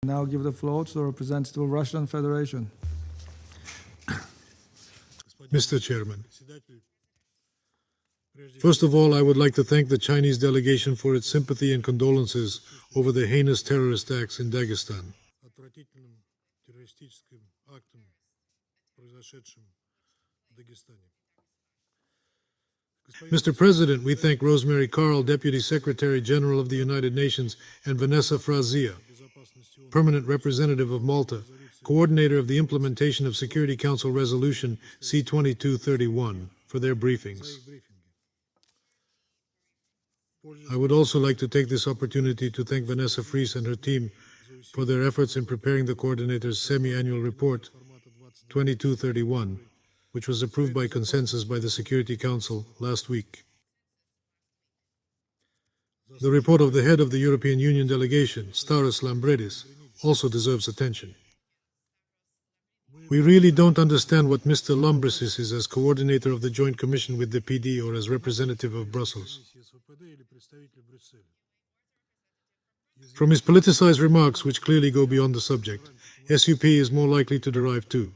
Now give the floor to the representative of Russian Federation. Mr. Chairman, first of all, I would like to thank the Chinese delegation for its sympathy and condolences over the heinous terrorist acts in Dagestan. Mr. President, we thank Rosemary Carl, Deputy Secretary General of the United Nations, and Vanessa Frazia, Permanent Representative of Malta, Coordinator of the implementation of Security Council Resolution C-2231, for their briefings. I would also like to take this opportunity to thank Vanessa Fries and her team for their efforts in preparing the coordinator's semi-annual report 2231, which was approved by consensus by the Security Council last week. The report of the head of the European Union delegation, Staros Lambridis, also deserves attention. We really don't understand what Mr. Lambridis is as coordinator of the Joint Commission with the PD or as representative of Brussels. From his politicized remarks, which clearly go beyond the subject, SUP is more likely to derive too.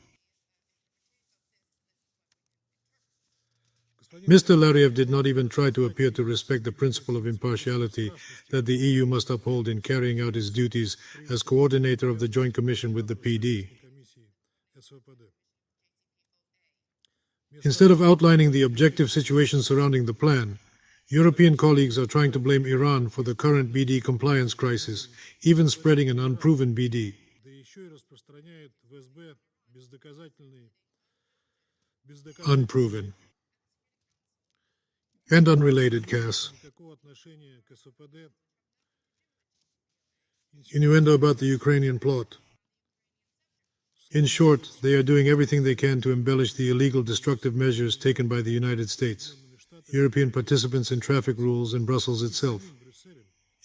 Mr. Lariev did not even try to appear to respect the principle of impartiality that the EU must uphold in carrying out its duties as coordinator of the Joint Commission with the PD. Instead of outlining the objective situation surrounding the plan, European colleagues are trying to blame Iran for the current BD compliance crisis, even spreading an unproven BD. Unproven and unrelated CAS. Innuendo about the Ukrainian plot. In short, they are doing everything they can to embellish the illegal destructive measures taken by the United States, European participants in traffic rules, and Brussels itself.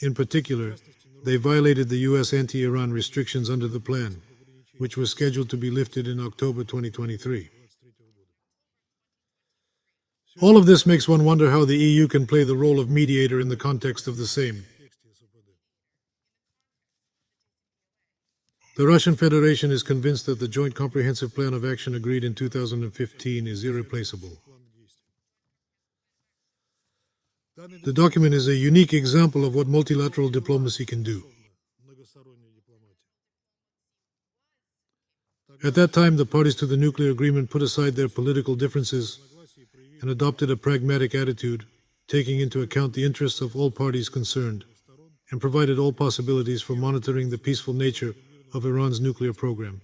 In particular, they violated the U.S. anti-Iran restrictions under the plan, which was scheduled to be lifted in October 2023. All of this makes one wonder how the EU can play the role of mediator in the context of the same. The Russian Federation is convinced that the Joint Comprehensive Plan of Action agreed in 2015 is irreplaceable. The document is a unique example of what multilateral diplomacy can do. At that time, the parties to the nuclear agreement put aside their political differences and adopted a pragmatic attitude, taking into account the interests of all parties concerned, and provided all possibilities for monitoring the peaceful nature of Iran's nuclear program.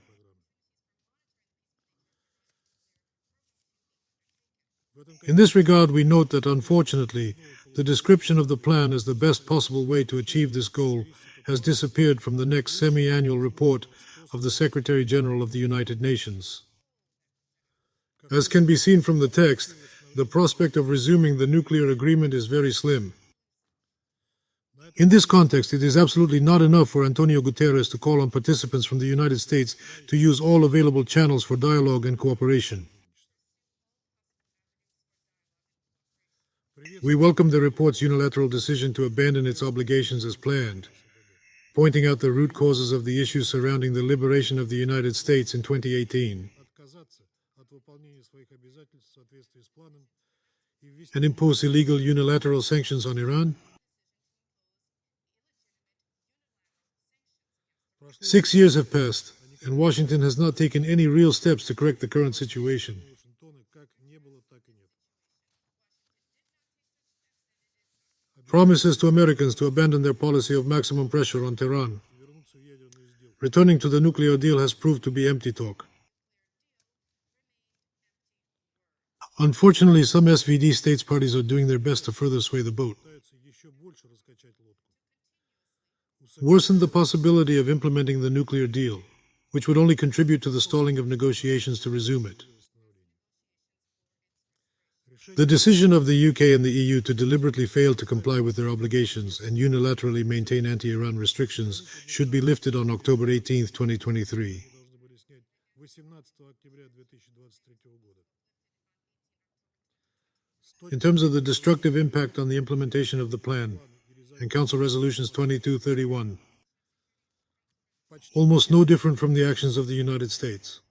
In this regard, we note that, unfortunately, the description of the plan as the best possible way to achieve this goal has disappeared from the next semi-annual report of the Secretary General of the United Nations. As can be seen from the text, the prospect of resuming the nuclear agreement is very slim. In this context, it is absolutely not enough for Antonio Guterres to call on participants from the United States to use all available channels for dialogue and cooperation. We welcome the report's unilateral decision to abandon its obligations as planned, pointing out the root causes of the issues surrounding the liberation of the United States in 2018, and impose illegal unilateral sanctions on Iran. 6 years have passed, and Washington has not taken any real steps to correct the current situation. Promises to Americans to abandon their policy of maximum pressure on Tehran. Returning to the nuclear deal has proved to be empty talk. Unfortunately, some SVD states parties are doing their best to further sway the boat, worsen the possibility of implementing the nuclear deal, which would only contribute to the stalling of negotiations to resume it. The decision of the UK and the EU to deliberately fail to comply with their obligations and unilaterally maintain anti-Iran restrictions should be lifted on October 18, 2023. In terms of the destructive impact on the implementation of the plan and Council Resolutions 2231, almost no different from the actions of the United States.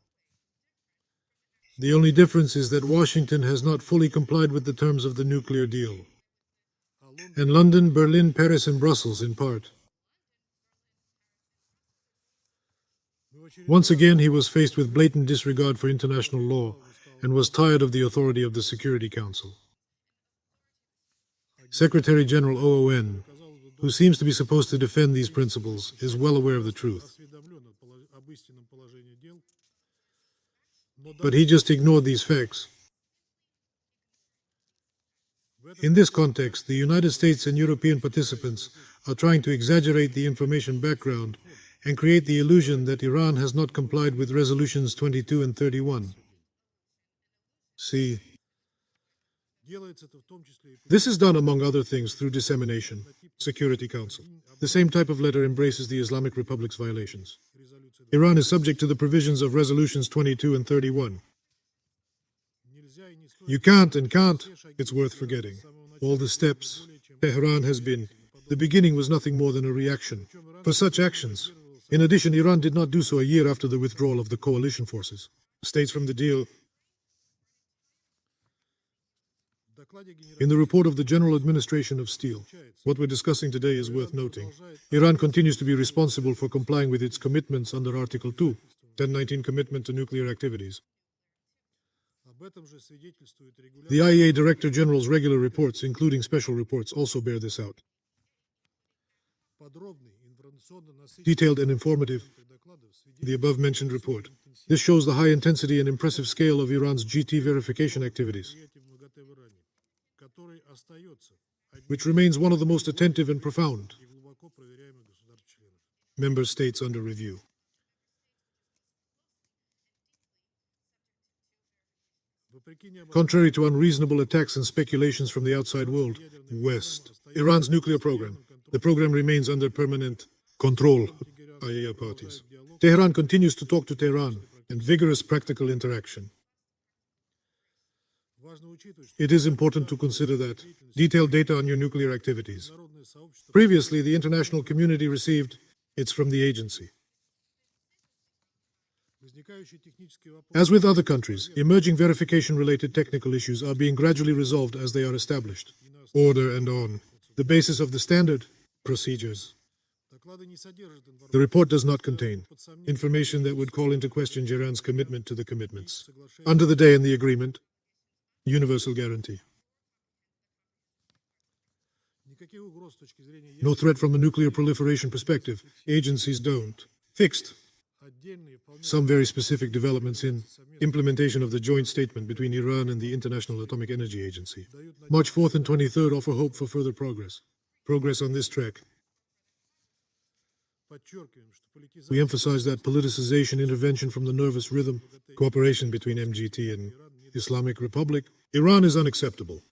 The only difference is that Washington has not fully complied with the terms of the nuclear deal, and London, Berlin, Paris, and Brussels in part. Once again, he was faced with blatant disregard for international law and was tired of the authority of the Security Council. Secretary General OON, who seems to be supposed to defend these principles, is well aware of the truth. But he just ignored these facts. In this context, the United States and European participants are trying to exaggerate the information background and create the illusion that Iran has not complied with resolutions 22 and 31. See, this is done, among other things, through dissemination. Security Council. The same type of letter embraces the Islamic Republic's violations. Iran is subject to the provisions of resolutions 22 and 31. You can't, it's worth forgetting. All the steps Tehran has been. The beginning was nothing more than a reaction for such actions. In addition, Iran did not do so a year after the withdrawal of the coalition forces. States from the deal. In the report of the General Administration of Steel, what we're discussing today is worth noting. Iran continues to be responsible for complying with its commitments under Article 2, 1019 Commitment to Nuclear Activities. The IAEA Director General's regular reports, including special reports, also bear this out. Detailed and informative, the above-mentioned report. This shows the high intensity and impressive scale of Iran's GT verification activities, which remains one of the most attentive and profound member states under review. Contrary to unreasonable attacks and speculations from the outside world, West, Iran's nuclear program, the program remains under permanent control by IAEA parties. Tehran continues to talk to Tehran and vigorous practical interaction. It is important to consider that detailed data on your nuclear activities. Previously, the international community received it's from the agency. As with other countries, emerging verification-related technical issues are being gradually resolved as they are established. Order and on the basis of the standard procedures. The report does not contain information that would call into question Iran's commitment to the commitments. Under the day in the agreement, universal guarantee. No threat from a nuclear proliferation perspective. Agencies don't. Fixed. Some very specific developments in implementation of the joint statement between Iran and the International Atomic Energy Agency. March 4th and 23rd offer hope for further progress. Progress on this track. We emphasize that politicization, intervention from the nervous rhythm, cooperation between MGT and Islamic Republic, Iran is unacceptable.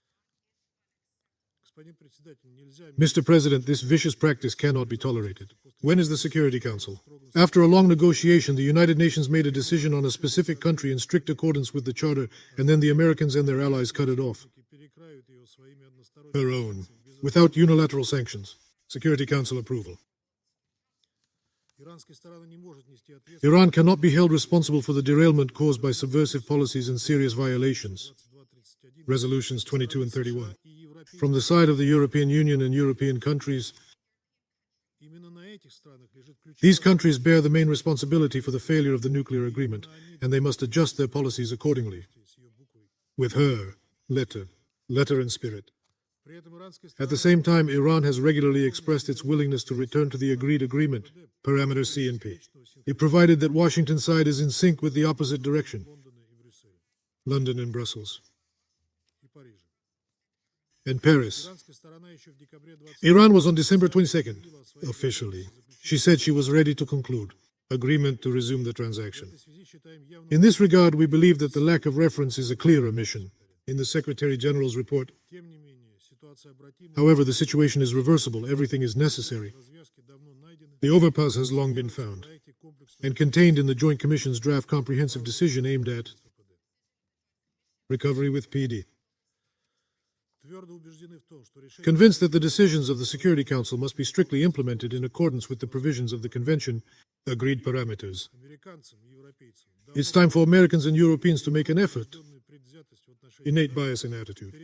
Mr. President, this vicious practice cannot be tolerated. When is the Security Council? After a long negotiation, the United Nations made a decision on a specific country in strict accordance with the Charter, and then the Americans and their allies cut it off. Her own. Without unilateral sanctions. Security Council approval. Iran cannot be held responsible for the derailment caused by subversive policies and serious violations. Resolutions 22 and 31. From the side of the European Union and European countries, these countries bear the main responsibility for the failure of the nuclear agreement, and they must adjust their policies accordingly. With her, letter and spirit. At the same time, Iran has regularly expressed its willingness to return to the agreed agreement, parameter C and P. It provided that Washington's side is in sync with the opposite direction, London and Brussels. And Paris. Iran was on December 22nd, officially. She said she was ready to conclude agreement to resume the transaction. In this regard, we believe that the lack of reference is a clear omission in the Secretary General's report. However, the situation is reversible. Everything is necessary. The overpass has long been found and contained in the Joint Commission's draft comprehensive decision aimed at recovery with PD. Convinced that the decisions of the Security Council must be strictly implemented in accordance with the provisions of the Convention, agreed parameters. It's time for Americans and Europeans to make an effort. Innate bias and attitude.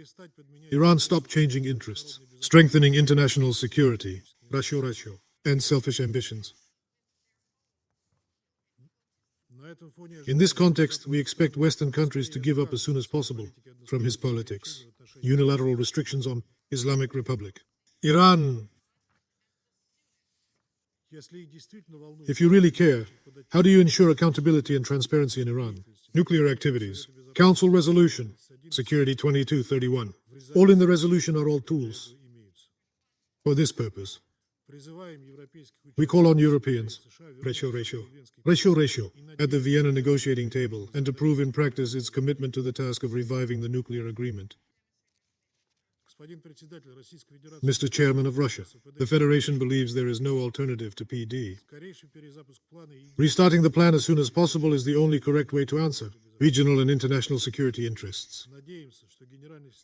Iran stop changing interests, strengthening international security, ratio, and selfish ambitions. In this context, we expect Western countries to give up as soon as possible from his politics, unilateral restrictions on Islamic Republic. Iran, if you really care, how do you ensure accountability and transparency in Iran? Nuclear activities, Council Resolution, Security 2231. All in the resolution are all tools for this purpose. We call on Europeans, ratio, at the Vienna negotiating table, and to prove in practice its commitment to the task of reviving the nuclear agreement. Mr. Chairman of Russia, the Federation believes there is no alternative to PD. Restarting the plan as soon as possible is the only correct way to answer regional and international security interests.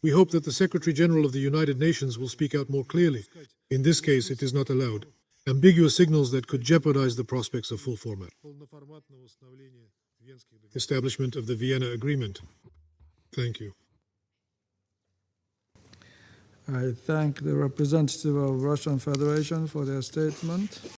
We hope that the Secretary General of the United Nations will speak out more clearly. In this case, it is not allowed. Ambiguous signals that could jeopardize the prospects of full format. Establishment of the Vienna Agreement. Thank you. I thank the representative of Russian Federation for their statement.